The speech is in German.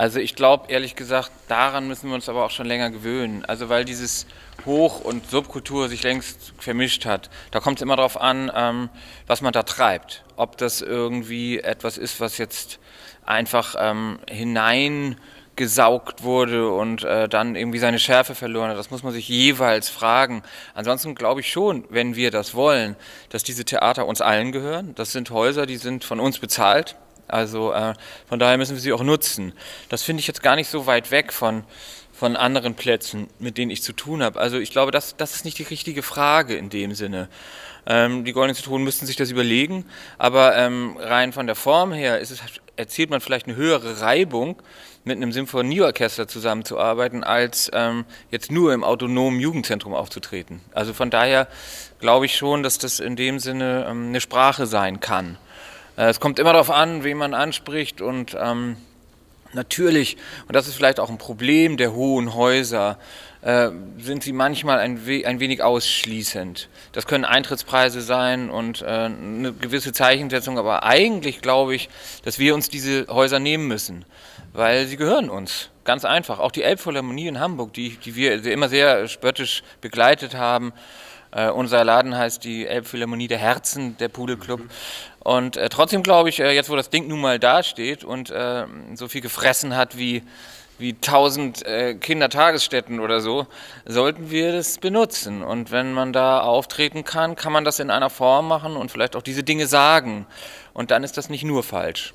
Also ich glaube ehrlich gesagt, daran müssen wir uns aber auch schon länger gewöhnen. Also weil dieses Hoch- und Subkultur sich längst vermischt hat. Da kommt es immer darauf an, was man da treibt. Ob das irgendwie etwas ist, was jetzt einfach hineingesaugt wurde und dann irgendwie seine Schärfe verloren hat. Das muss man sich jeweils fragen. Ansonsten glaube ich schon, wenn wir das wollen, dass diese Theater uns allen gehören. Das sind Häuser, die sind von uns bezahlt. Also von daher müssen wir sie auch nutzen. Das finde ich jetzt gar nicht so weit weg von anderen Plätzen, mit denen ich zu tun habe. Also ich glaube, das ist nicht die richtige Frage in dem Sinne. Die Goldenen Zitronen müssten sich das überlegen, aber rein von der Form her erzielt man vielleicht eine höhere Reibung, mit einem Symphonieorchester zusammenzuarbeiten, als jetzt nur im autonomen Jugendzentrum aufzutreten. Also von daher glaube ich schon, dass das in dem Sinne eine Sprache sein kann. Es kommt immer darauf an, wen man anspricht und natürlich, und das ist vielleicht auch ein Problem der hohen Häuser, sind sie manchmal ein wenig ausschließend. Das können Eintrittspreise sein und eine gewisse Zeichensetzung, aber eigentlich glaube ich, dass wir uns diese Häuser nehmen müssen, weil sie gehören uns. Ganz einfach. Auch die Elbphilharmonie in Hamburg, die wir immer sehr spöttisch begleitet haben. Unser Laden heißt die Elbphilharmonie der Herzen, der Pudelclub. Und trotzdem glaube ich, jetzt wo das Ding nun mal dasteht und so viel gefressen hat wie 1000 Kindertagesstätten oder so, sollten wir das benutzen. Und wenn man da auftreten kann, kann man das in einer Form machen und vielleicht auch diese Dinge sagen. Und dann ist das nicht nur falsch.